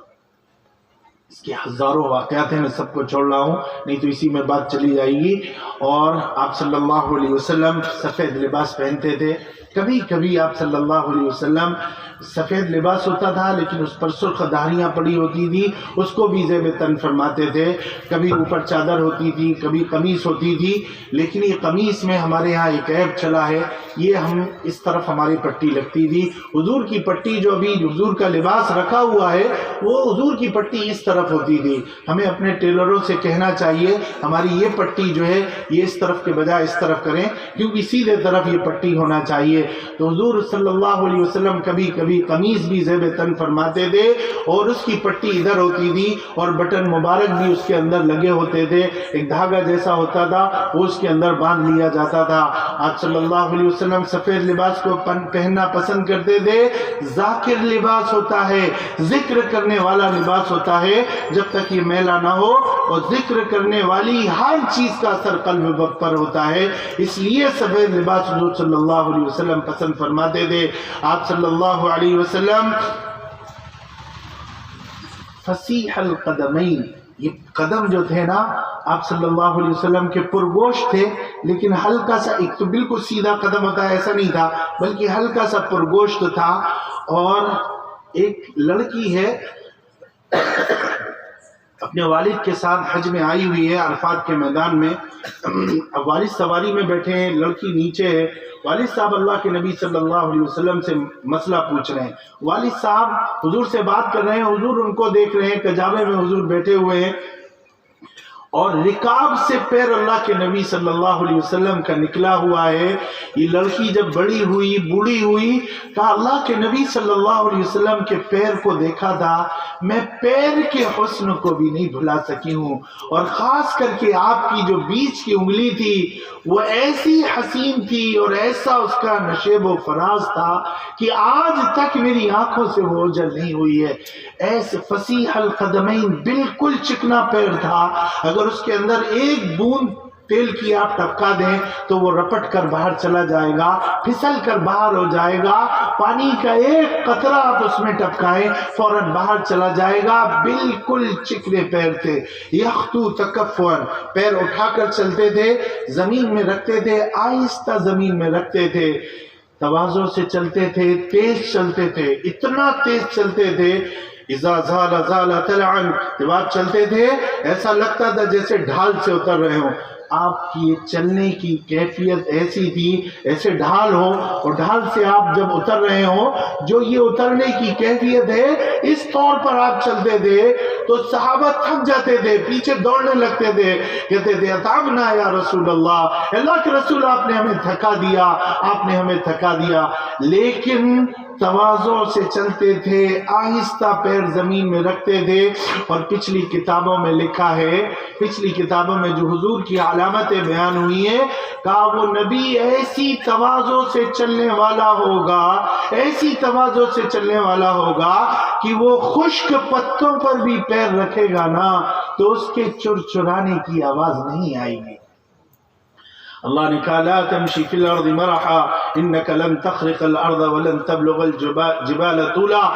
اس کے ہزاروں واقعات ہیں، میں سب کو چھوڑ رہا ہوں نہیں تو اسی میں بات چلی جائے گی. اور آپ صلی اللہ علیہ وسلم سفید لباس پہنتے تھے. کبھی کبھی آپ صلی اللہ علیہ وسلم سفید لباس ہوتا تھا لیکن اس پر سرخ دھاریاں پڑی ہوتی تھی، اس کو بھی زیب تن فرماتے تھے. کبھی اوپر چادر ہوتی تھی، کبھی قمیص ہوتی تھی. لیکن یہ قمیص میں ہمارے ہاں ایک عیب چلا ہے، یہ ہم اس طرف ہماری پٹی لگتی تھی. حضور کی پٹی جو ابھی حضور کا لباس رکھا ہوا ہے وہ حضور کی پٹی اس طرف ہوتی تھی. ہمیں اپنے ٹیلروں سے کہنا چاہیے ہماری یہ پٹی جو ہے یہ اس طرف کے بجائے اس طرف کریں، کیونکہ سیدھے طرف یہ پٹی ہونا چاہیے. تو حضور صلی اللہ علیہ وسلم کبھی کبھی قمیص بھی زیب تن فرماتے تھے اور اس کی پٹی ادھر ہوتی تھی اور بٹن مبارک بھی اس کے اندر لگے ہوتے تھے. ایک دھاگا جیسا ہوتا تھا وہ اس کے اندر باندھ لیا جاتا تھا. آپ صلی اللہ علیہ وسلم سفید لباس کو پہننا پسند کرتے تھے. ذاکر لباس ہوتا ہے، ذکر کرنے والا لباس ہوتا ہے جب تک یہ میلا نہ ہو، اور ذکر کرنے والی ہر چیز کا اثر قلب پر ہوتا ہے. اس لیے سفید لباس حضور صلی اللہ علیہ وسلم پسند فرماتے تھے. آپ صلی اللہ علیہ وسلم فصیح القدمین، یہ قدم جو تھے نا آپ صلی اللہ علیہ وسلم کے پرگوشت تھے، لیکن ہلکا سا، ایک تو بالکل سیدھا قدم ہوتا ہے ایسا نہیں تھا بلکہ ہلکا سا پرگوشت تھا. اور ایک لڑکی ہے اپنے والد کے ساتھ حج میں آئی ہوئی ہے عرفات کے میدان میں. اب والد سواری میں بیٹھے ہیں، لڑکی نیچے ہے. والد صاحب اللہ کے نبی صلی اللہ علیہ وسلم سے مسئلہ پوچھ رہے ہیں. والد صاحب حضور سے بات کر رہے ہیں، حضور ان کو دیکھ رہے ہیں، کجاوے میں حضور بیٹھے ہوئے ہیں اور رکاب سے پیر اللہ کے نبی صلی اللہ علیہ وسلم کا نکلا ہوا ہے. یہ لڑکی جب بڑی ہوئی، بوڑھی ہوئی، کہا اللہ کے نبی صلی اللہ علیہ وسلم کے پیر کو دیکھا تھا، میں پیر کے حسن کو بھی نہیں بھلا سکی ہوں، اور خاص کر کے آپ کی جو بیچ کی انگلی تھی وہ ایسی حسین تھی اور ایسا اس کا نشیب و فراز تھا کہ آج تک میری آنکھوں سے وہ اوجھل نہیں ہوئی ہے. ایسے فصیح القدمین، بالکل چکنا پیر تھا. اگر اس کے اندر ایک بوند تیل کی آپ ٹپکا دیں تو وہ رپٹ کر باہر چلا جائے گا، پھسل کر باہر ہو جائے گا. پانی کا ایک قطرہ آپ اس میں ٹپکائیں فوراً باہر چلا جائے گا. بالکل چکنے پیر تھے. یخطو تکفن، پیر اٹھا کر چلتے تھے، زمین میں رکھتے تھے، آہستہ زمین میں رکھتے تھے، تواضع سے چلتے تھے، تیز چلتے تھے، اتنا تیز چلتے تھے اذا زال زال تلعن، جب آپ چلتے تھے ایسا لگتا تھا جیسے ڈھال سے اتر رہے ہوں. آپ کی چلنے کی کیفیت ایسی تھی، ایسے ڈھال ہو اور ڈھال سے آپ جب اتر رہے ہوں، جو یہ اترنے کی کیفیت ہے اس طور پر آپ چلتے تھے تو صحابہ تھک جاتے تھے، پیچھے دوڑنے لگتے تھے، کہتے تھے اتعبنا یا رسول اللہ، اللہ کے رسول آپ نے ہمیں تھکا دیا، آپ نے ہمیں تھکا دیا. لیکن تواضع سے چلتے تھے، آہستہ پیر زمین میں رکھتے تھے. اور پچھلی کتابوں میں لکھا ہے، پچھلی کتابوں میں جو حضور کی علامتیں بیان ہوئی ہیں، کہا وہ نبی ایسی تواضع سے چلنے والا ہوگا، ایسی تواضع سے چلنے والا ہوگا کہ وہ خشک پتوں پر بھی پیر رکھے گا نا تو اس کے چرچرانے کی آواز نہیں آئے گی. اللہ نے کہا لا تمشی فی الارض مرحا انک لن تخرق الارض ولن تبلغ الجبال طولا.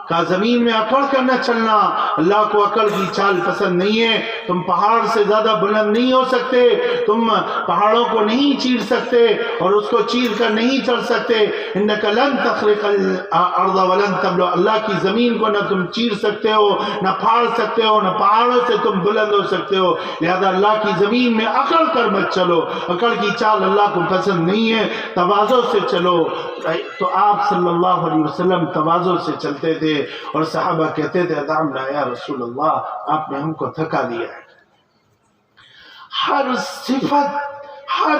کہا زمین میں اکڑ کر نہ چلنا، اللہ کو اکڑ کی چال پسند نہیں ہے. تم پہاڑ سے زیادہ بلند نہیں ہو سکتے، تم پہاڑوں کو نہیں چیر سکتے اور اس کو چیر کر نہیں چڑھ سکتے. انک لن تخرق الارض ولن تبلغ، اللہ کی زمین کو نہ تم چیر سکتے ہو، نہ پھاڑ سکتے ہو، نہ پہاڑوں سے تم بلند ہو سکتے ہو. لہذا اللہ کی زمین میں اکڑ کر مت چلو، اکڑ کی چال اللہ کو پسند نہیں ہے، تواضع سے چلو. تو آپ صلی اللہ علیہ وسلم تواضع سے چلتے تھے اور صحابہ کہتے تھے اتعبنا یا رسول اللہ، آپ نے ہم کو تھکا دیا ہے. ہر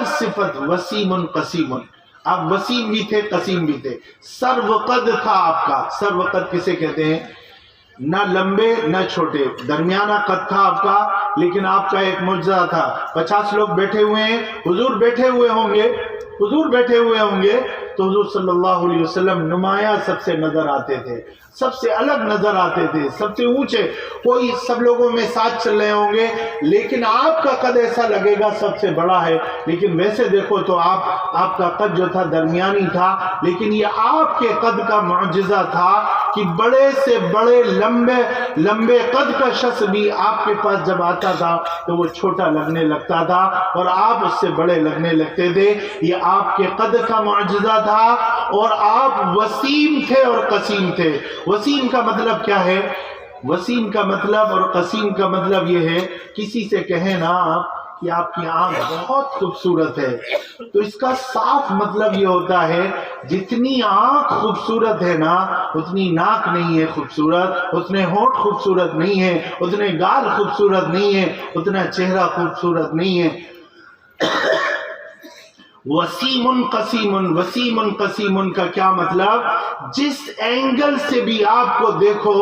صفت وسیم قسیم، آپ وسیم بھی تھے، قسیم بھی تھے. سروقد تھا آپ کا. سروقد کسے کہتے ہیں؟ نہ لمبے نہ چھوٹے، درمیانہ قد تھا آپ کا. لیکن آپ کا ایک معجزہ تھا، 50 لوگ بیٹھے ہوئے ہیں، حضور بیٹھے ہوئے ہوں گے، حضور بیٹھے ہوئے ہوں گے تو تو حضور صلی اللہ علیہ وسلم نمایاں سب سے نظر آتے تھے، سب سے الگ نظر آتے تھے، سب سے اونچے. کوئی سب لوگوں میں ساتھ چل رہے ہوں گے لیکن آپ کا قد ایسا لگے گا سب سے بڑا ہے، لیکن ویسے دیکھو تو آپ کا قد جو تھا درمیانی تھا. لیکن یہ آپ کے قد کا معجزہ تھا کہ بڑے سے بڑے لمبے قد کا شخص بھی آپ کے پاس جب آتا تھا تو وہ چھوٹا لگنے لگتا تھا اور آپ اس سے بڑے لگنے لگتے تھے. یہ آپ کے قد کا معجزہ تھا. اور آپ وسیم تھے اور قسیم تھے. وسیم کا مطلب کیا ہے؟ وسیم کا مطلب اور قسیم کا مطلب یہ ہے، کسی سے کہیں نا آپ کہ آپ کی آنکھ بہت خوبصورت ہے، تو اس کا صاف مطلب یہ ہوتا ہے جتنی آنکھ خوبصورت ہے نا اتنی ناک نہیں ہے خوبصورت، اتنے ہونٹ خوبصورت نہیں ہے، اتنے گال خوبصورت نہیں ہے، اتنا چہرہ خوبصورت نہیں ہے. وسیم قسیم کا کیا مطلب؟ جس اینگل سے بھی آپ کو دیکھو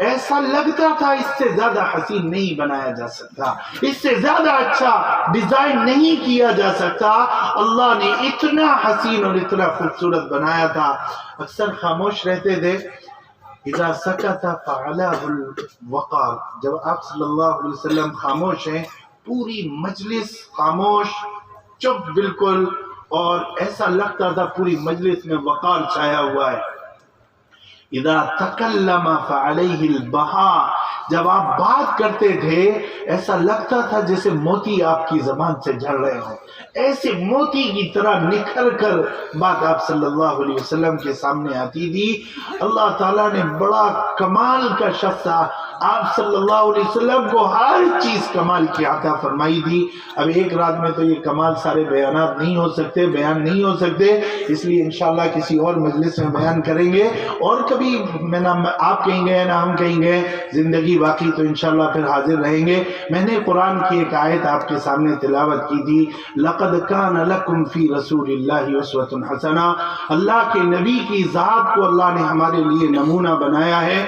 ایسا لگتا تھا اس سے زیادہ حسین نہیں بنایا جا سکتا، اس سے زیادہ اچھا ڈیزائن نہیں کیا جا سکتا. اللہ نے اتنا حسین اور اتنا خوبصورت بنایا تھا. اکثر خاموش رہتے تھے. اذا سکت فعلاه الوقار، جب آپ صلی اللہ علیہ وسلم خاموش ہیں پوری مجلس خاموش، چپ بالکل، اور ایسا لگتا تھا پوری مجلس میں وقار چھایا ہوا ہے. اذا تکلم فعلیہ البہاء، جب آپ بات کرتے تھے ایسا لگتا تھا جیسے موتی آپ کی زبان سے جھڑ رہے ہوں، ایسے موتی کی طرح نکھر کر بات آپ صلی اللہ علیہ وسلم کے سامنے آتی تھی. اللہ تعالیٰ نے بڑا کمال کا شخص آپ صلی اللہ علیہ وسلم کو ہر چیز کمال کی عطا فرمائی تھی. اب ایک رات میں تو یہ کمال سارے بیانات نہیں ہو سکتے، بیان نہیں ہو سکتے، اس لیے انشاءاللہ کسی اور مجلس میں بیان کریں گے. اور کبھی میں نہ آپ کہیں گے نہ ہم کہیں گے، زندگی باقی تو انشاءاللہ پھر حاضر رہیں گے. میں نے قرآن کی ایک آیت آپ کے سامنے تلاوت کی تھی، لَقَدْ كَانَ لَكُمْ فِي رَسُولِ اللَّهِ أُسْوَةٌ حَسَنَةٌ. اللہ کے نبی کی ذات کو اللہ نے ہمارے لیے نمونہ بنایا ہے.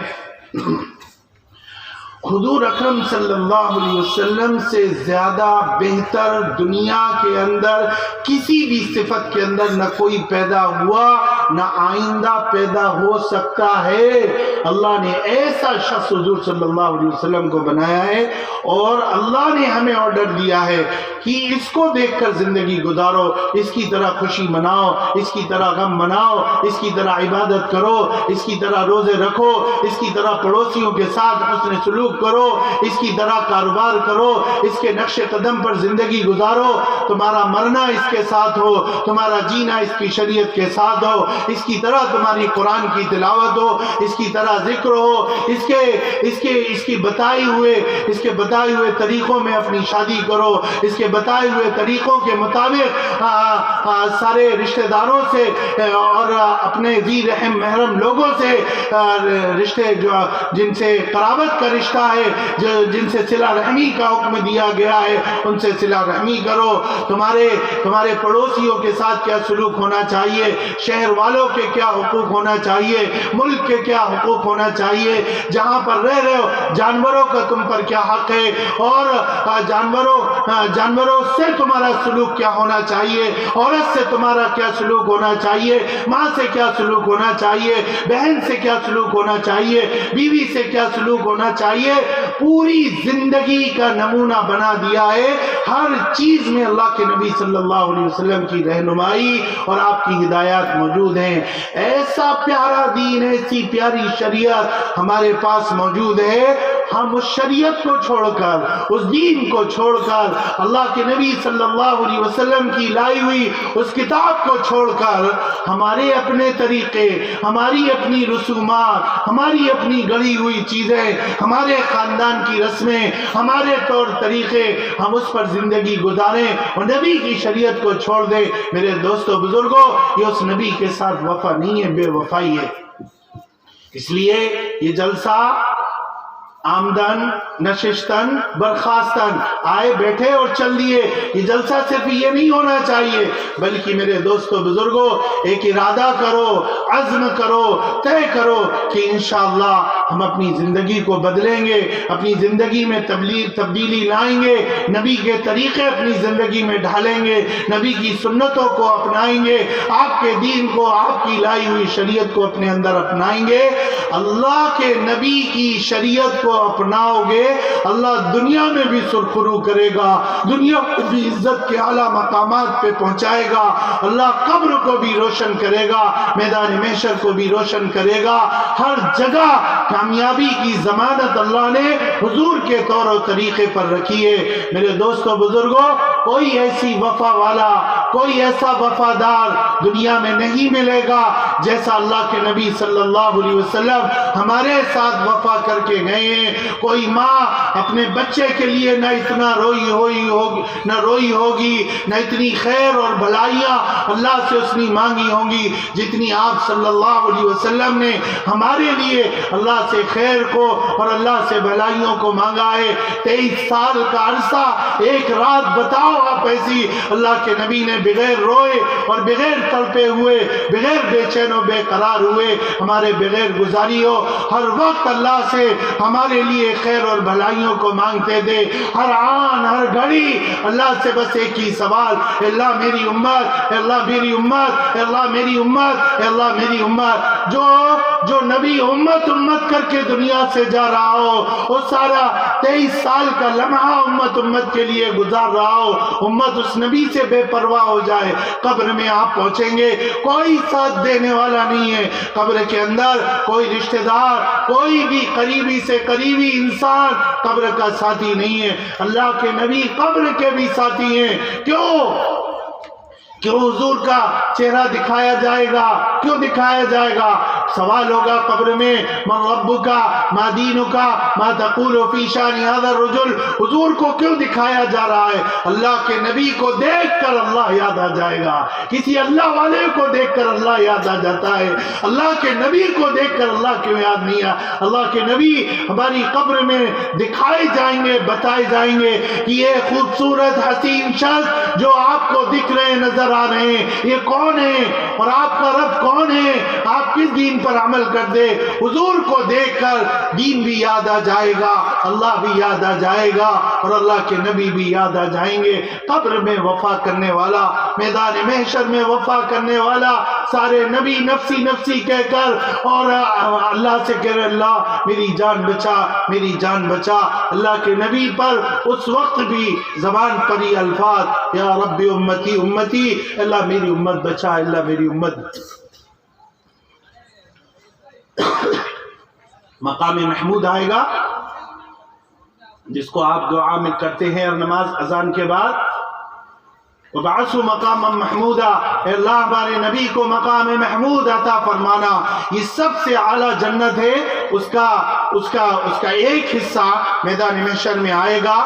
حضور اکرم صلی اللہ علیہ وسلم سے زیادہ بہتر دنیا کے اندر کسی بھی صفت کے اندر نہ کوئی پیدا ہوا نہ آئندہ پیدا ہو سکتا ہے. اللہ نے ایسا شخص حضور صلی اللہ علیہ وسلم کو بنایا ہے اور اللہ نے ہمیں آرڈر دیا ہے کہ اس کو دیکھ کر زندگی گزارو، اس کی طرح خوشی مناؤ، اس کی طرح غم مناؤ، اس کی طرح عبادت کرو، اس کی طرح روزے رکھو، اس کی طرح پڑوسیوں کے ساتھ حسن سلوک کرو، اس کی طرح کاروبار کرو، اس کے نقش قدم پر زندگی گزارو. تمہارا مرنا اس کے ساتھ ہو، تمہارا جینا اس کی شریعت کے ساتھ ہو، اس کی طرح تمہاری قرآن کی تلاوت ہو، اس کی طرح ذکر ہو، اس کے بتائے ہوئے طریقوں میں اپنی شادی کرو، اس کے بتائے ہوئے طریقوں کے مطابق سارے رشتہ داروں سے اور اپنے ذی رحم محرم لوگوں سے رشتے جن سے قرابت کا رشتہ ہے، جن سے صلہ رحمی کا حکم دیا گیا ہے، ان سے صلہ رحمی کرو. تمہارے پڑوسیوں کے ساتھ کیا سلوک ہونا چاہیے، شہر والوں کے کیا حقوق ہونا چاہیے، ملک کے کیا حقوق ہونا چاہیے، جہاں پر رہ رہے ہو جانوروں کا تم پر کیا حق ہے، اور جانوروں سے تمہارا سلوک کیا ہونا چاہیے، عورت سے تمہارا کیا سلوک ہونا چاہیے، ماں سے کیا سلوک ہونا چاہیے، بہن سے کیا سلوک ہونا چاہیے، بیوی سے کیا سلوک ہونا چاہیے. پوری زندگی کا نمونہ بنا دیا ہے. ہر چیز میں اللہ کے نبی صلی اللہ علیہ وسلم کی رہنمائی اور آپ کی ہدایات موجود ہیں. ایسا پیارا دین، ایسی پیاری شریعت ہمارے پاس موجود ہے. ہم اس شریعت کو چھوڑ کر، اس دین کو چھوڑ کر، اللہ کے نبی صلی اللہ علیہ وسلم کی لائی ہوئی اس کتاب کو چھوڑ کر ہمارے اپنے طریقے، ہماری اپنی رسومات، ہماری اپنی گڑھی ہوئی چیزیں، ہمارے خاندان کی رسمیں، ہمارے طور طریقے، ہم اس پر زندگی گزاریں اور نبی کی شریعت کو چھوڑ دیں. میرے دوستو بزرگوں، یہ اس نبی کے ساتھ وفا نہیں ہے، بے وفائی ہے. اس لیے یہ جلسہ آمدن نشستن برخاستن، آئے بیٹھے اور چل دیے، یہ جلسہ صرف یہ نہیں ہونا چاہیے، بلکہ میرے دوستو بزرگوں ایک ارادہ کرو، عزم کرو، طے کرو کہ انشاءاللہ ہم اپنی زندگی کو بدلیں گے، اپنی زندگی میں تبدیلی لائیں گے، نبی کے طریقے اپنی زندگی میں ڈھالیں گے، نبی کی سنتوں کو اپنائیں گے، آپ کے دین کو، آپ کی لائی ہوئی شریعت کو اپنے اندر اپنائیں گے، اللہ کے نبی کی شریعت کو اپناؤ گے، اللہ دنیا میں بھی سرخرو کرے گا، دنیا میں بھی عزت کے اعلیٰ مقامات پہ پہنچائے گا، اللہ قبر کو بھی روشن کرے گا، میدان محشر کو بھی روشن کرے گا، ہر جگہ کامیابی کی ضمانت اللہ نے حضور کے طور و طریقے پر رکھی ہے۔ میرے دوستو بزرگوں، کوئی ایسی وفا والا، کوئی ایسا وفادار دنیا میں نہیں ملے گا جیسا اللہ کے نبی صلی اللہ علیہ وسلم ہمارے ساتھ وفا کر کے گئے ہیں۔ کوئی ماں اپنے بچے کے لیے نہ اتنا روئی ہوگی، نہ اتنی خیر اور بھلائیاں اللہ سے اس نے مانگی ہوں گی جتنی آپ صلی اللہ علیہ وسلم نے ہمارے لیے اللہ سے خیر کو اور اللہ سے بھلائیوں کو مانگا ہے۔ 23 سال کا عرصہ، ایک رات بتاؤ آپ ایسی اللہ کے نبی نے بغیر روئے اور بغیر تڑپے ہوئے، بغیر بے چین و بے قرار ہوئے، ہمارے بغیر گزاری ہو، ہر وقت اللہ سے ہمارے لیے خیر اور بھلائیوں کو مانگتے تھے، ہر آن ہر گھڑی اللہ سے بس ایک ہی سوال، اے اللہ میری امت، اے اللہ میری امت، اے اللہ میری امت، اے اللہ میری امت۔ جو نبی امت کر کے دنیا سے جا رہا ہو، وہ سارا 23 سال کا لمحہ امت کے لیے گزار رہا ہو، امت اس نبی سے بے پرواہ ہو جائے، قبر میں آپ پہنچیں گے کوئی ساتھ دینے والا نہیں ہے، قبر کے اندر کوئی رشتہ دار، کوئی بھی قریبی سے قریبی انسان قبر کا ساتھی نہیں ہے، اللہ کے نبی قبر کے بھی ساتھی ہیں۔ کیوں حضور کا چہرہ دکھایا جائے گا؟ کیوں دکھایا جائے گا؟ سوال ہوگا قبر میں، من ربک ما دینک ما تقول فی شان ھذا الرجل، حضور کو کیوں دکھایا جا رہا ہے؟ اللہ کے نبی کو دیکھ کر اللہ یاد آ جائے گا، کسی اللہ والے کو دیکھ کر اللہ یاد آ جاتا ہے، اللہ کے نبی کو دیکھ کر اللہ کیوں یاد نہیں آ؟ اللہ کے نبی ہماری قبر میں دکھائے جائیں گے، بتائے جائیں گے کہ یہ خوبصورت حسین شخص جو آپ کو دکھ رہے نظر آ رہے ہیں، یہ کون ہے اور آپ کا رب کون ہے، آپ کس دین پر عمل کر دے؟ حضور کو دیکھ کر دین بھی یاد آ جائے گا، اللہ بھی یاد آ جائے گا اور اللہ کے نبی بھی یاد آ جائیں گے۔ قبر میں وفا کرنے والا، میدان محشر میں وفا کرنے والا، سارے نبی نفسی نفسی کہہ کر اور اللہ سے کہہ رہے اللہ میری جان بچا، میری جان بچا۔ اللہ کے نبی پر اس وقت بھی زبان پر یہ الفاظ، یا رب امتی امتی، اللہ میری امت بچا، اللہ میری امت۔ مقام محمود آئے گا جس کو آپ دعا میں کرتے ہیں اور نماز اذان کے بعد، وَبَعَثُوا مَقَامًا مَحْمُودًا، اے اللہ ہمارے نبی کو مقام محمود عطا فرمانا۔ یہ سب سے اعلیٰ جنت ہے، اس کا ایک حصہ میدان محشر میں آئے گا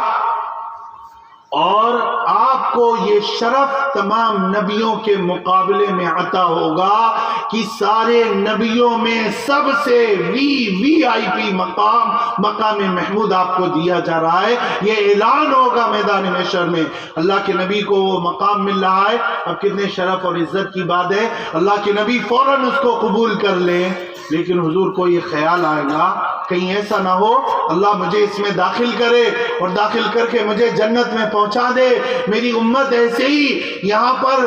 اور آپ کو یہ شرف تمام نبیوں کے مقابلے میں عطا ہوگا کہ سارے نبیوں میں سب سے وی آئی پی مقام محمود آپ کو دیا جا رہا ہے۔ یہ اعلان ہوگا میدان محشر میں، اللہ کے نبی کو وہ مقام مل رہا ہے۔ اب کتنے شرف اور عزت کی بات ہے، اللہ کے نبی فوراً اس کو قبول کر لیں، لیکن حضور کو یہ خیال آئے گا کہیں ایسا نہ ہو اللہ مجھے اس میں داخل کرے اور داخل کر کے مجھے جنت میں پہنچا دے، میری امت ایسے ہی یہاں پر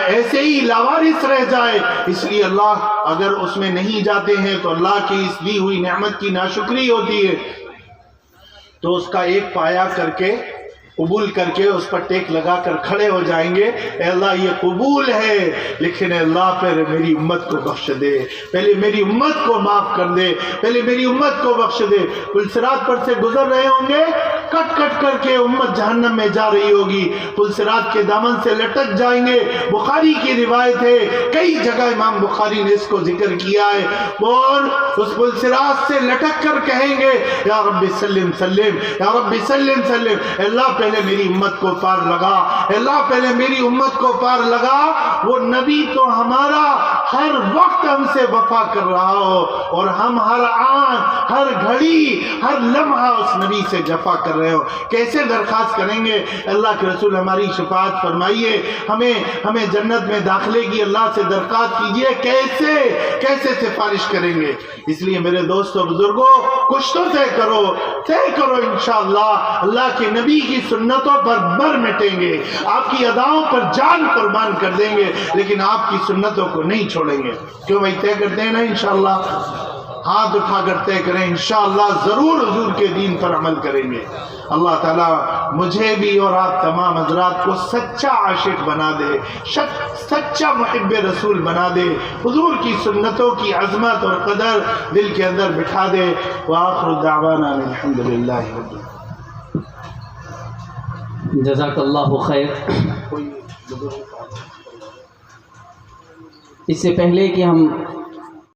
ایسے ہی لاوارث رہ جائے۔ اس لیے اللہ اگر اس میں نہیں جاتے ہیں تو اللہ کی اس دی ہوئی نعمت کی ناشکری ہوتی ہے، تو اس کا ایک پایا کر کے قبول کر کے اس پر ٹیک لگا کر کھڑے ہو جائیں گے، اے اللہ یہ قبول ہے، لیکن اے اللہ پھر میری امت کو بخش دے، پہلے میری امت کو معاف کر دے، پہلے میری امت کو بخش دے۔ پل صراط پر سے گزر رہے ہوں گے، کٹ کٹ کر کے امت جہنم میں جا رہی ہوگی، پل صراط کے دامن سے لٹک جائیں گے۔ بخاری کی روایت ہے، کئی جگہ امام بخاری نے اس کو ذکر کیا ہے، اور اس پل صراط سے لٹک کر کہیں گے یا رب سلم سلم، یا رب سلم سلم، اے اللہ پہلے میری امت کو پار لگا، اللہ پہلے میری امت کو پار لگا۔ وہ نبی تو ہمارا ہر وقت ہم سے وفا کر رہا ہو، اور ہم ہر آن، ہر گھڑی، ہر لمحہ اس نبی سے جفا کر رہے ہو۔ کیسے درخواست کریں گے؟ اللہ کے رسول ہماری شفاعت فرمائیے، ہمیں جنت میں داخلے کی اللہ سے درخواست کیجئے، کیسے سفارش کریں گے؟ اس لیے میرے دوستو بزرگوں، کچھ تو طے کرو انشاءاللہ اللہ کے نبی کی سنتوں پر مر مٹیں گے، آپ کی اداؤں پر جان قربان کر دیں گے، لیکن آپ کی سنتوں کو نہیں چھوڑیں گے۔ کیوں بھائی؟ طے کرتے ہیں نا انشاءاللہ؟ ہاتھ اٹھا کر طے کریں، انشاءاللہ ضرور حضور کے دین پر عمل کریں گے۔ اللہ تعالیٰ مجھے بھی اور آپ تمام حضرات کو سچا عاشق بنا دے، سچا محب رسول بنا دے، حضور کی سنتوں کی عظمت اور قدر دل کے اندر بٹھا دے۔ وآخر دعوانا الحمدللہ رب العالمین۔ جزاک اللہ خیر۔ اس سے پہلے کہ ہم